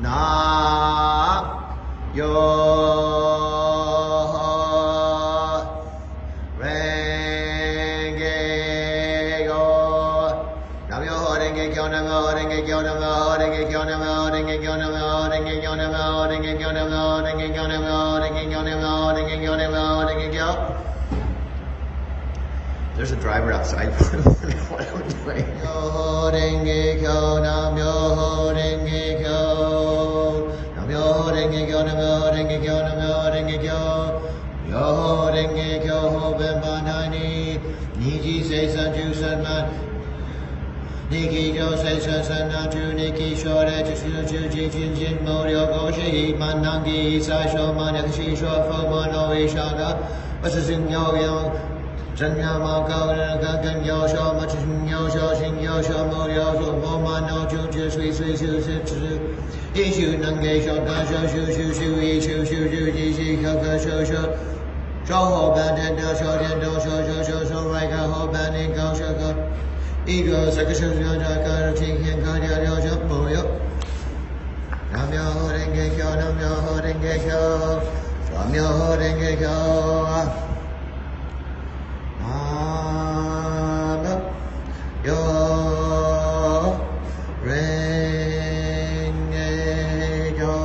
Myo Renge Kyo. Myo Renge Kyo, Myo Renge Kyo, Myo Renge Kyo, Myo Renge Kyo, Myo Renge Kyo, Myo Renge Kyo, Myo Renge Kyo, Myo Renge Kyo, Myo Renge Kyo, Myo Renge Kyo. There's a driver outside. What am I doing? Myo Renge Kyo, Myo Renge Kyo. Myo Renge Kyo, Myo Renge Kyo, Myo Renge Kyo. Myo Renge Kyo, Hoben Banani. Niji Sei Sanju Sanman. Niki Jo Sei San Nanju. Niki Shore Jishu Juji Jin Jin Moryo Goshi. Manangi Sai Shoman Yashi Shofo Mono Ishanga. What's his in Yo Yo? 真要毛高人更更优秀，嘛只是优秀，心优秀，莫优秀，我嘛脑就只随随修是只，一修能给修干修修修修一修修修一修可可修修，守后半天的修天都修修修修外个后半年高修个，一个三个修修这个今天可掉掉就没有。南无人给修，南无人给修，南无人给修啊。 Myo Renge Kyo.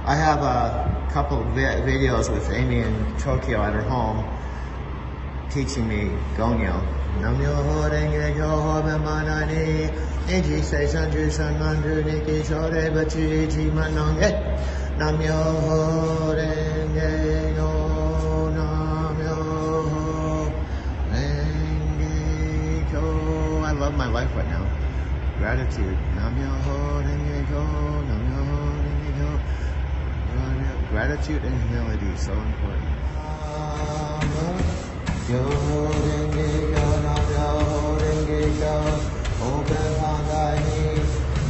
I have a couple of videos with Amy in Tokyo at her home teaching me Gonyo. Namyo Renge Kyo Hoben Manani Niji Sei Sanju Sanmanju Niki Shore Bachi Ichi Manonge Namyo Renge Kyo. I love my life right now. Gratitude. Nam-myoho Renge Kyo, Nam-myoho Renge Kyo. Gratitude and humility is so important. Nam-myoho Renge Kyo, Nam-myoho Renge Kyo. Open Pandai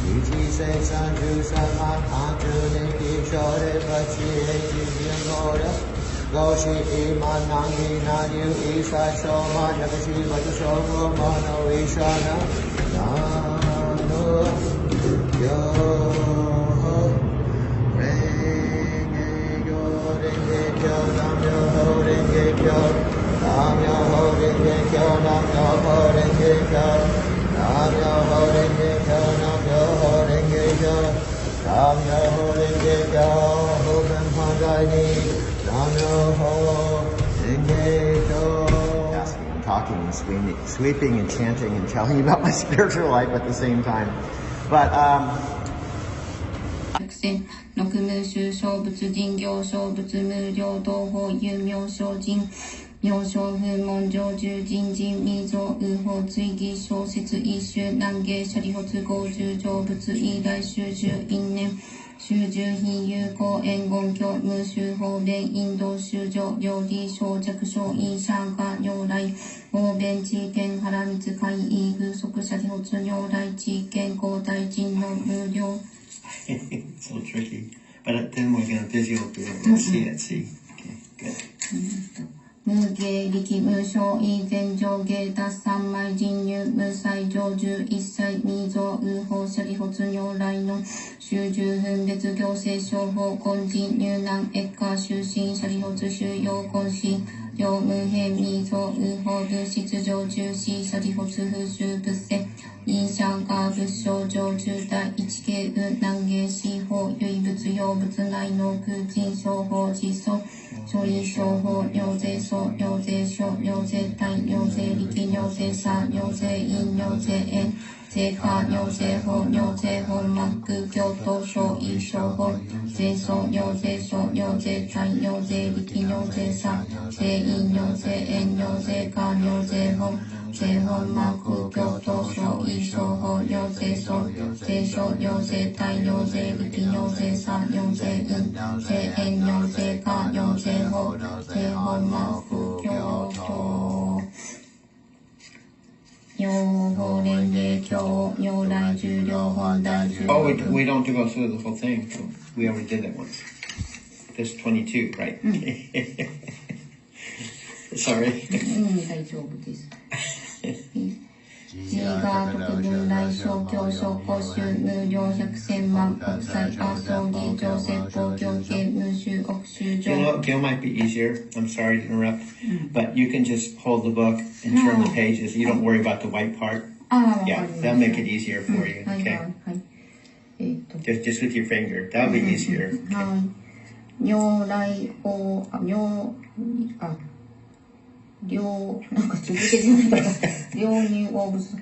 Nichi Sei Sanju Sanman Anju Niki Shore Bachi Eiji Yamora. Goshi Iman Nangi Nanyu Isai Shoma Yakashi Batu Shogo Mono Ishana Nano Yo Renge Kyo Renge Kyo Nam Yo Renge Kyo Nam Yo Renge Kyo Nam Yo Renge Kyo Nam Yo Renge Kyo Nam Yo Renge Kyo Nam Yo Renge Kyo Hoben Pandai Ni Asking and talking and sweeping and chanting and telling you about my spiritual life at the same time. But集中品有効援言教無修法弁引導修上料理小着小因参加如来方便知見原水会議風俗者利発如来知見交代人の無料 It's so tricky. But then we're going to visual do it. We'll see it. See. Okay, good. 無芸力無償意前上下脱三昧人入無才上十一切未造右法者利発如来の集中分別行政商法根人入難越下修身者利発収容根心両無変未造右法物質上中止者利発不修仏世因上下仏性上中大一系右難芸四法唯仏用仏内の空人商法実相処理商法尿税素尿税書尿税体尿税力尿税差尿税因尿税縁税化尿税法尿税本幕教頭書異商法税素尿税書尿税体尿税力尿税差税因尿税縁尿税化尿税本税本幕教頭書異商法尿税書税書尿税体尿税力尿税差尿税因税縁尿税化尿税本税本幕教頭Oh, we don't do go through the whole thing. So we already did that once. This 22, right? Sorry. G が特分大小教書講習無料100千万国際ア葬儀場説法業系無収億収場 Gil might be easier. I'm sorry to interrupt, but you can just hold the book and turn the pages. You don't worry about the white part. Yeah, that'll make it easier for you. はい Okay, はいjust with your finger. That'll be easier. はい如来王なんか続けてないから両入王仏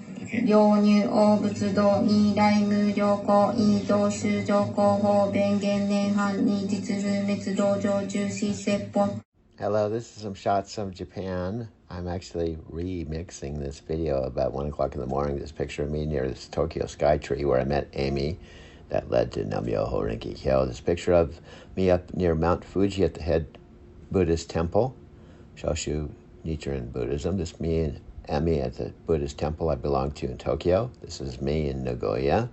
両入王仏道二大無料公異道修上広報弁言年半に実不滅道場重視説法 Hello, this is some shots from Japan. I'm actually remixing this video about 1 o'clock in the morning. This picture of me near this Tokyo sky tree where I met Amy that led to Myo Renge Kyo. This picture of me up near Mount Fuji at the head Buddhist temple, Shoshu Nichiren Buddhism. This is me and Amy at the Buddhist temple I belong to in Tokyo. This is me in Nagoya.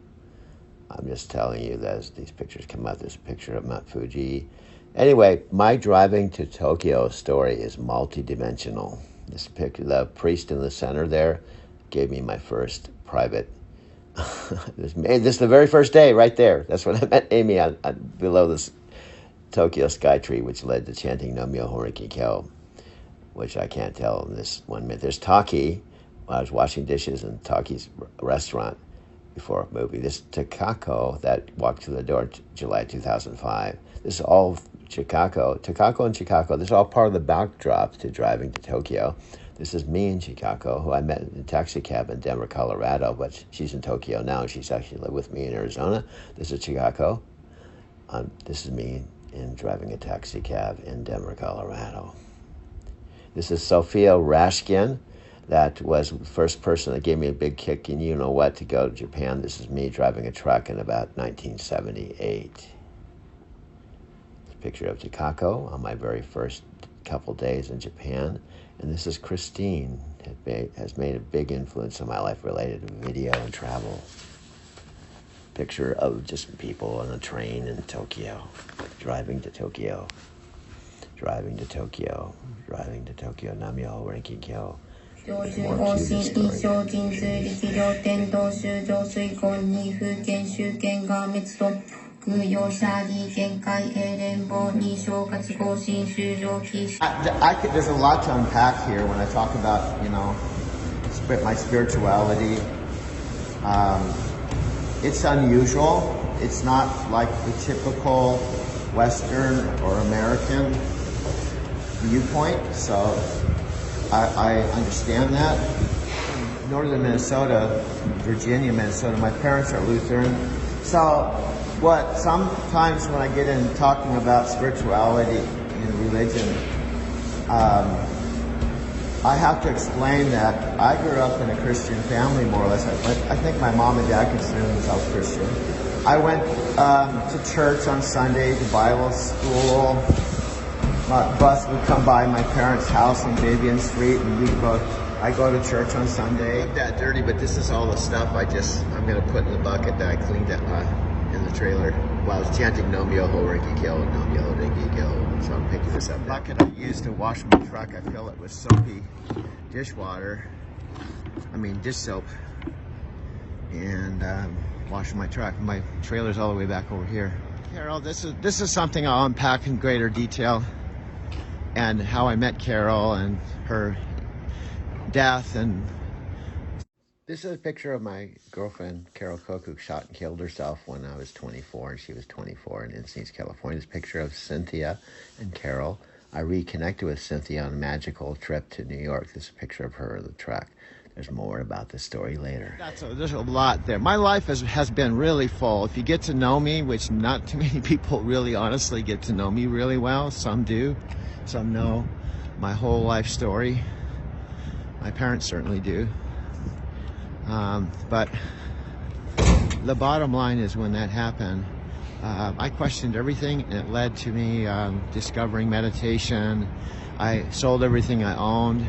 I'm just telling you that as these pictures come out, this picture of Mount Fuji. Anyway, my driving to Tokyo story is multi-dimensional. This picture, the priest in the center there gave me my first private. This is the very first day right there. That's when I met Amy on below this Tokyo sky tree, which led to chanting No Myo Renge Kyo, which I can't tell in this 1 minute. There's Taki. I was washing dishes in Taki's restaurant before a movie. This Takako that walked through the door in July 2005. This is all Takako and Chicago. This is all part of the backdrop to driving to Tokyo. This is me in Chicago, who I met in a taxi cab in Denver, Colorado, but she's in Tokyo now. She's actually lived with me in Arizona. This is Chicago. This is me in driving a taxi cab in Denver, Colorado. This is Sophia Rashkin. That was the first person that gave me a big kick in you-know-what to go to Japan. This is me driving a truck in about 1978. Picture of Takako on my very first couple days in Japan. And this is Christine, has made a big influence on my life related to video and travel. Picture of just people on a train in Tokyo, driving to Tokyo, driving to Tokyo, driving to Tokyo, Namyo Renge Kyo. 上州往診印象人水力量天道修上水根に風剣宗剣が滅と空用者利限界英連邦に昇活更新修上期 There's a lot to unpack here when I talk about, my spirituality. It's unusual. It's not like the typical Western or American viewpoint, so I understand that. Northern Minnesota, Virginia, Minnesota, my parents are Lutheran. So sometimes when I get in talking about spirituality and religion, I have to explain that I grew up in a Christian family, more or less. I think my mom and dad consider themselves Christian. I went to church on Sunday, to Bible school. My bus would come by my parents' house on Fabian Street, and I go to church on Sunday. Not that dirty, but this is all the stuff I'm going to put in the bucket that I cleaned up in the trailer while I was chanting No Myo Renge Kyo, No Myo Renge Kyo. So I'm picking this up. The bucket I used to wash my truck, I fill it with soapy dish soap, and washing my truck. My trailer's all the way back over here. Carol, this is something I'll unpack in greater detail, and how I met Carol and her death. And this is a picture of my girlfriend, Carol Cook, who shot and killed herself when I was 24 and she was 24 in Encinitas, California. This picture of Cynthia and Carol. I reconnected with Cynthia on a magical trip to New York. This is a picture of her in the truck. There's more about this story later. There's a lot there. My life has been really full. If you get to know me, which not too many people really honestly get to know me really well. Some do. Some know my whole life story. My parents certainly do. But the bottom line is, when that happened, I questioned everything, and it led to me discovering meditation. I sold everything I owned.